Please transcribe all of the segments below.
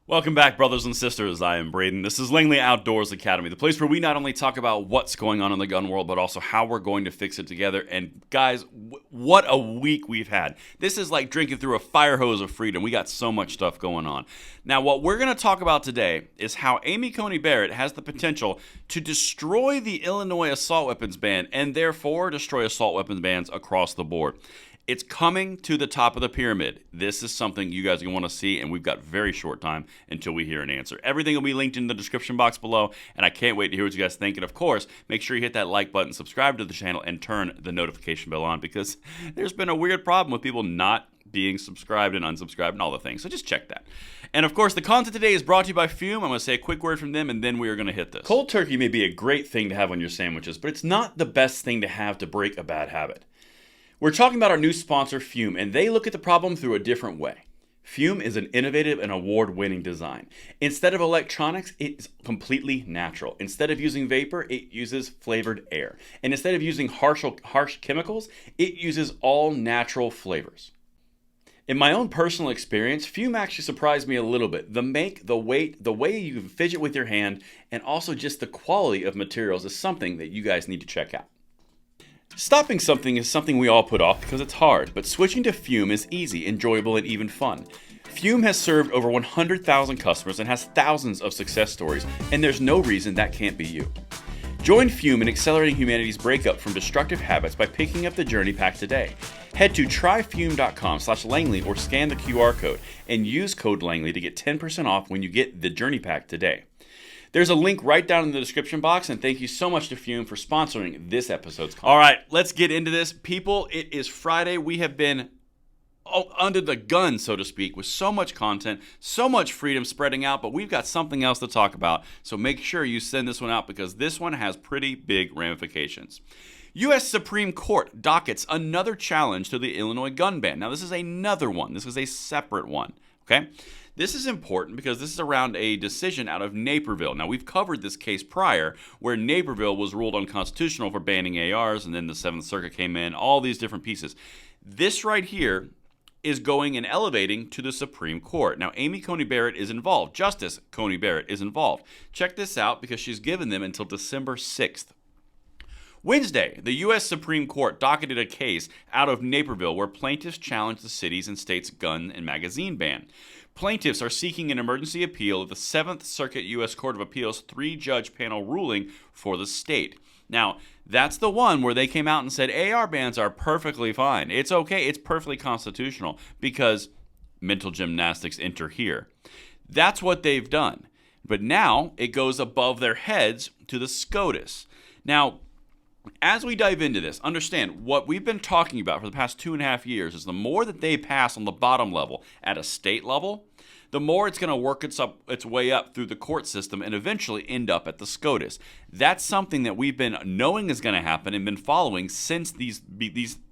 Welcome back, brothers and sisters. I am Braden. This is Langley Outdoors Academy, the place where we not only talk about what's going on in the gun world, but also how we're going to fix it together. And guys, what a week we've had. This is like drinking through a fire hose of freedom. We got so much stuff going on. Now, what we're going to talk about today is how Amy Coney Barret has the potential to destroy the Illinois assault weapons ban and therefore destroy assault weapons bans across the board. It's coming to the top of the pyramid. This is something you guys are going to want to see, and we've got very short time until we hear an answer. Everything will be linked in the description box below, and I can't wait to hear what you guys think. And of course, make sure you hit that like button, subscribe to the channel, and turn the notification bell on, because there's been a weird problem with people not being subscribed and unsubscribed and all the things. So just check that. And of course, the content today is brought to you by Fume. I'm going to say a quick word from them, and then we are going to hit this. Cold turkey may be a great thing to have on your sandwiches, but it's not the best thing to have to break a bad habit. We're talking about our new sponsor, Fume, and they look at the problem through a different way. Fume is an innovative and award-winning design. Instead of electronics, it's completely natural. Instead of using vapor, it uses flavored air. And instead of using harsh chemicals, it uses all natural flavors. In my own personal experience, Fume actually surprised me a little bit. The make, the weight, the way you fidget with your hand, and also just the quality of materials is something that you guys need to check out. Stopping something is something we all put off because it's hard, but switching to Fume is easy, enjoyable, and even fun. Fume has served over 100,000 customers and has thousands of success stories, and there's no reason that can't be you. Join Fume in accelerating humanity's breakup from destructive habits by picking up the Journey Pack today. Head to tryfume.com/Langley or scan the QR code and use code Langley to get 10% off when you get the Journey Pack today. There's a link right down in the description box, and thank you so much to Fume for sponsoring this episode's content. All right, let's get into this. People, it is Friday. We have been under the gun, so to speak, with so much content, so much freedom spreading out, but we've got something else to talk about, so make sure you send this one out because this one has pretty big ramifications. U.S. Supreme Court dockets another challenge to the Illinois gun ban. Now, this is another one. This is a separate one, okay? This is important because this is around a decision out of Naperville. Now, we've covered this case prior where Naperville was ruled unconstitutional for banning ARs, and then the 7th Circuit came in, all these different pieces. This right here is going and elevating to the Supreme Court. Now, Amy Coney Barret is involved. Justice Coney Barret is involved. Check this out because she's given them until December 6th. Wednesday, the U.S. Supreme Court docketed a case out of Naperville where plaintiffs challenged the city's and state's gun and magazine ban. Plaintiffs are seeking an emergency appeal of the 7th Circuit U.S. Court of Appeals 3-judge panel ruling for the state. Now, that's the one where they came out and said AR bans are perfectly fine. It's okay. It's perfectly constitutional because mental gymnastics enter here. That's what they've done. But now it goes above their heads to the SCOTUS. Now, as we dive into this, understand what we've been talking about for the past 2.5 years is the more that they pass on the bottom level at a state level, the more it's going to work its way up through the court system and eventually end up at the SCOTUS. That's something that we've been knowing is going to happen and been following since these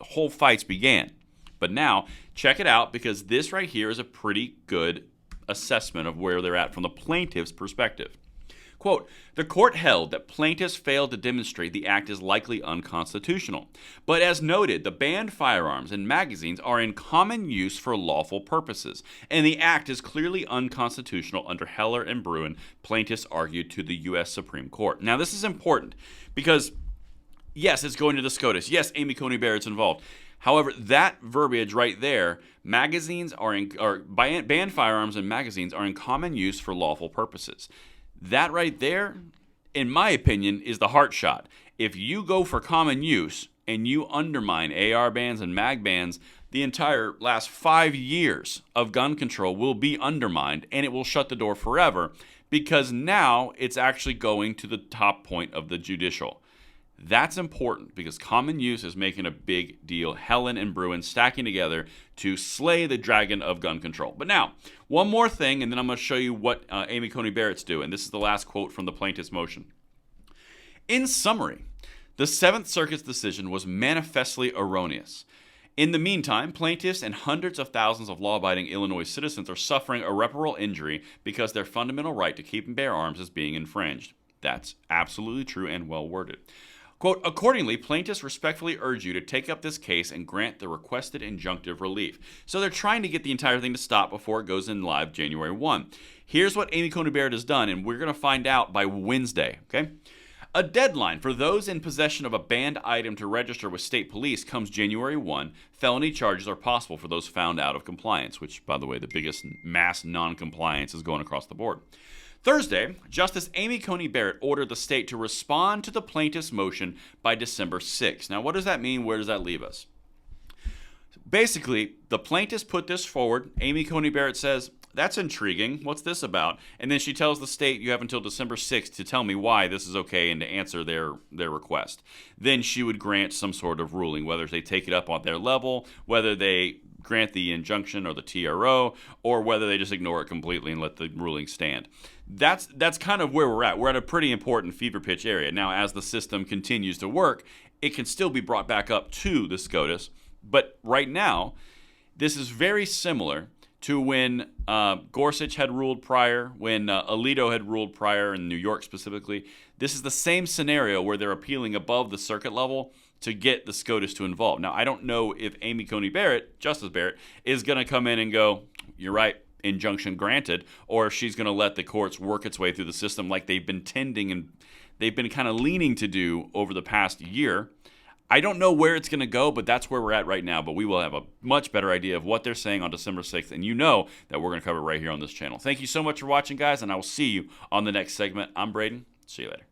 whole fights began. But now, check it out because this right here is a pretty good assessment of where they're at from the plaintiff's perspective. Quote, the court held that plaintiffs failed to demonstrate the act is likely unconstitutional. But as noted, the banned firearms and magazines are in common use for lawful purposes, and the act is clearly unconstitutional under Heller and Bruin, plaintiffs argued to the U.S. Supreme Court. Now, this is important because, yes, it's going to the SCOTUS. Yes, Amy Coney Barrett's involved. However, that verbiage right there, banned firearms and magazines are in common use for lawful purposes. That right there, in my opinion, is the heart shot. If you go for common use and you undermine AR bans and mag bans, the entire last 5 years of gun control will be undermined and it will shut the door forever because now it's actually going to the top point of the judicial. That's important because common use is making a big deal. Helen and Bruin stacking together to slay the dragon of gun control. But now, one more thing, and then I'm going to show you what Amy Coney Barrett's doing. This is the last quote from the plaintiff's motion. In summary, the 7th Circuit's decision was manifestly erroneous. In the meantime, plaintiffs and hundreds of thousands of law-abiding Illinois citizens are suffering irreparable injury because their fundamental right to keep and bear arms is being infringed. That's absolutely true and well worded. Quote, accordingly, plaintiffs respectfully urge you to take up this case and grant the requested injunctive relief. So they're trying to get the entire thing to stop before it goes in live January 1. Here's what Amy Coney Barret has done, and we're going to find out by Wednesday, okay? A deadline for those in possession of a banned item to register with state police comes January 1. Felony charges are possible for those found out of compliance, which, by the way, the biggest mass non-compliance is going across the board. Thursday, Justice Amy Coney Barret ordered the state to respond to the plaintiff's motion by December 6. Now, what does that mean? Where does that leave us? Basically, the plaintiffs put this forward. Amy Coney Barret says, that's intriguing. What's this about? And then she tells the state, you have until December 6th to tell me why this is okay and to answer their request. Then she would grant some sort of ruling, whether they take it up on their level, whether they grant the injunction or the TRO, or whether they just ignore it completely and let the ruling stand. That's kind of where we're at. We're at a pretty important fever pitch area. Now, as the system continues to work, it can still be brought back up to the SCOTUS. But right now, this is very similar to when Gorsuch had ruled prior, when Alito had ruled prior in New York specifically. This is the same scenario where they're appealing above the circuit level to get the SCOTUS to involve. Now, I don't know if Amy Coney Barret, Justice Barrett, is going to come in and go, you're right, injunction granted, or if she's going to let the courts work its way through the system like they've been tending and they've been kind of leaning to do over the past year. I don't know where it's going to go, but that's where we're at right now. But we will have a much better idea of what they're saying on December 6th, and you know that we're going to cover it right here on this channel. Thank you so much for watching, guys, and I will see you on the next segment. I'm Braden. See you later.